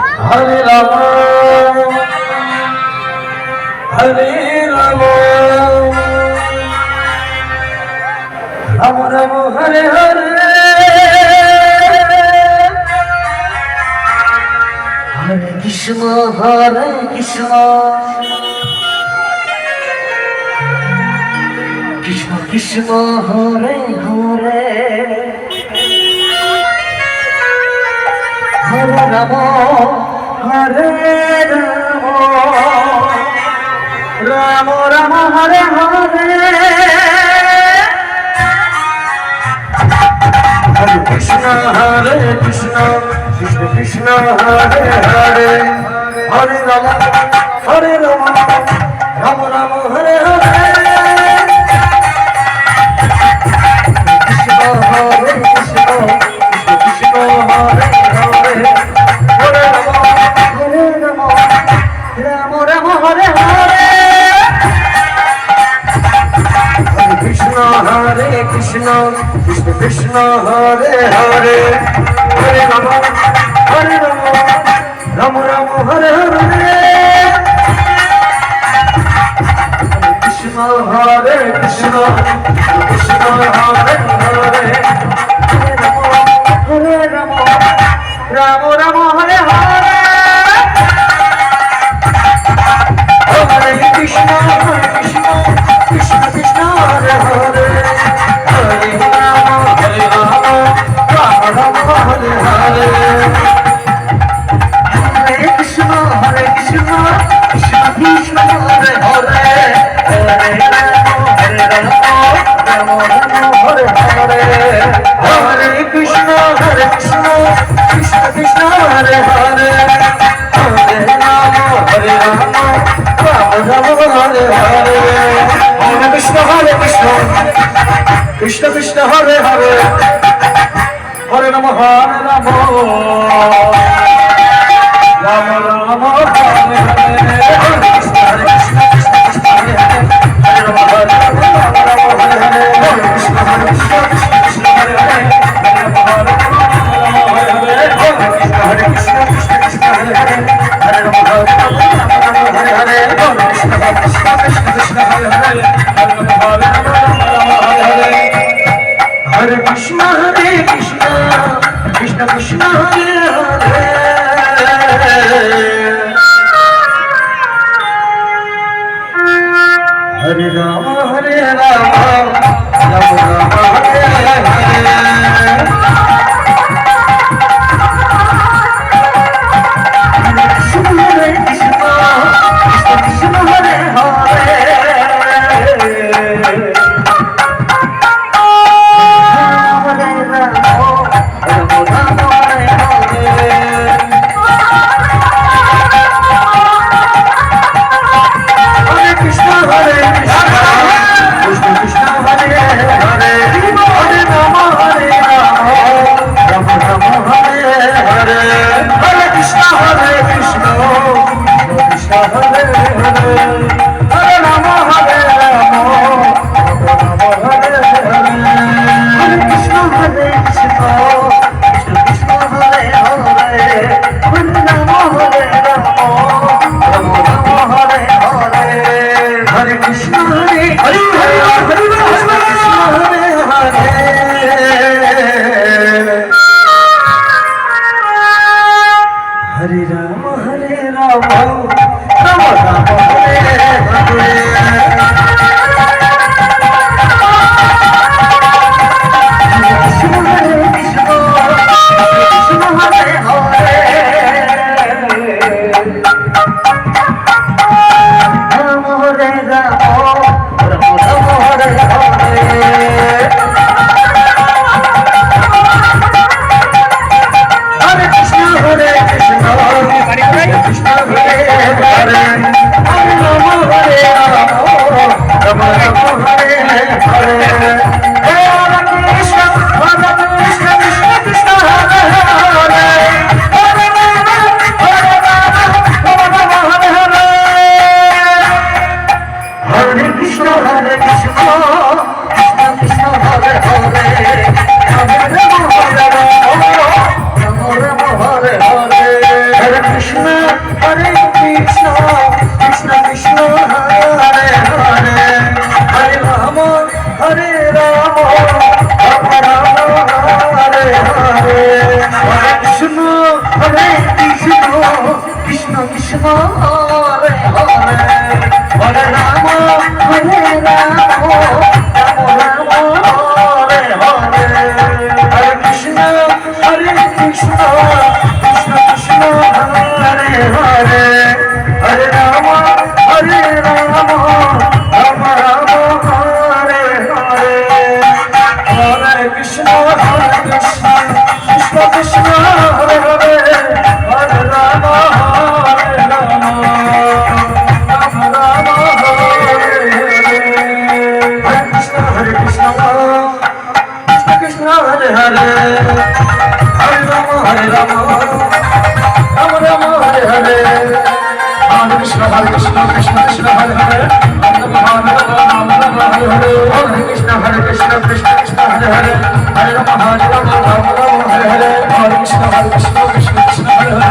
Hare Rama, Hare Rama, Rama Rama, Hare Hare, Hare Krishna, Hare Krishna, Krishna Krishna, Hare Hare, Hare Rama, Hare Rama, Rama Rama, Hare Hare, Hare Krishna, Hare Krishna, Krishna Krishna, Hare Hare, Hare Rama, Hare Rama, Rama Rama, Hare Hare, Krishna Hare Krishna, Krishna Krishna, Hare Hare, Hare Rama, Hare Rama, Rama Rama, Hare Hare, Hare Krishna, Hare Krishna, Krishna Krishna, Hare Hare, Hare Rama, Hare Rama, Rama Rama, Hare Hare, Krishna, Hare Krishna, Krishna Hare Hare, Hare Rama, Rama Rama, Hare Hare, Hare Krishna, Hare Krishna, Krishna Krishna, Hare Hare, Hare Rama, Rama Rama, Hare Hare, Hare Krishna, Krishna Krishna, Hare Hare, Hare Rama, Rama Rama, Hare Hare, Hare Krishna, Krishna Krishna, Hare Hare, Hare Rama, Rama Rama, Hare Hare, Hare Krishna, Krishna Krishna, Hare Hare, Hare Rama, Rama Rama, Hare Hare, Hare Krishna, Krishna Krishna, Hare Hare, Hare Rama, Rama Rama, Hare Hare, Hare Krishna, Krishna Krishna, Hare Hare, Hare Rama, Rama Rama, Hare Hare, Hare Krishna, Krishna Krishna, Hare Hare, Hare Rama, Rama Rama, Hare Hare, Hare Krishna, Krishna Hare Hare, Hare Rama, Rama Rama, Hare Hare, Hare Krishna, Krishna Krishna, Hare Hare, Hare Rama, Rama Rama, Hare Hare, Hare Hare Krishna Krishna Krishna Hare Hare Hare Ram Ram Ram Hare Hare Hare Krishna Krishna Krishna Hare Hare Hare Ram Ram Ram Hare Hare Hare Krishna Krishna Krishna Hare Hare Hare Ram Ram Ram Hare Hare Krishna Krishna Hare Hare Hare Ram Ram Ram Hare Hare Hare Krishna Krishna Krishna Hare Hare Ram Ram Hare Hare Hare Krishna Krishna Krishna Hare Hare Hare Ram Ram Ram Ram Hare Hare Hare Krishna Krishna Krishna Krishna Hare Hare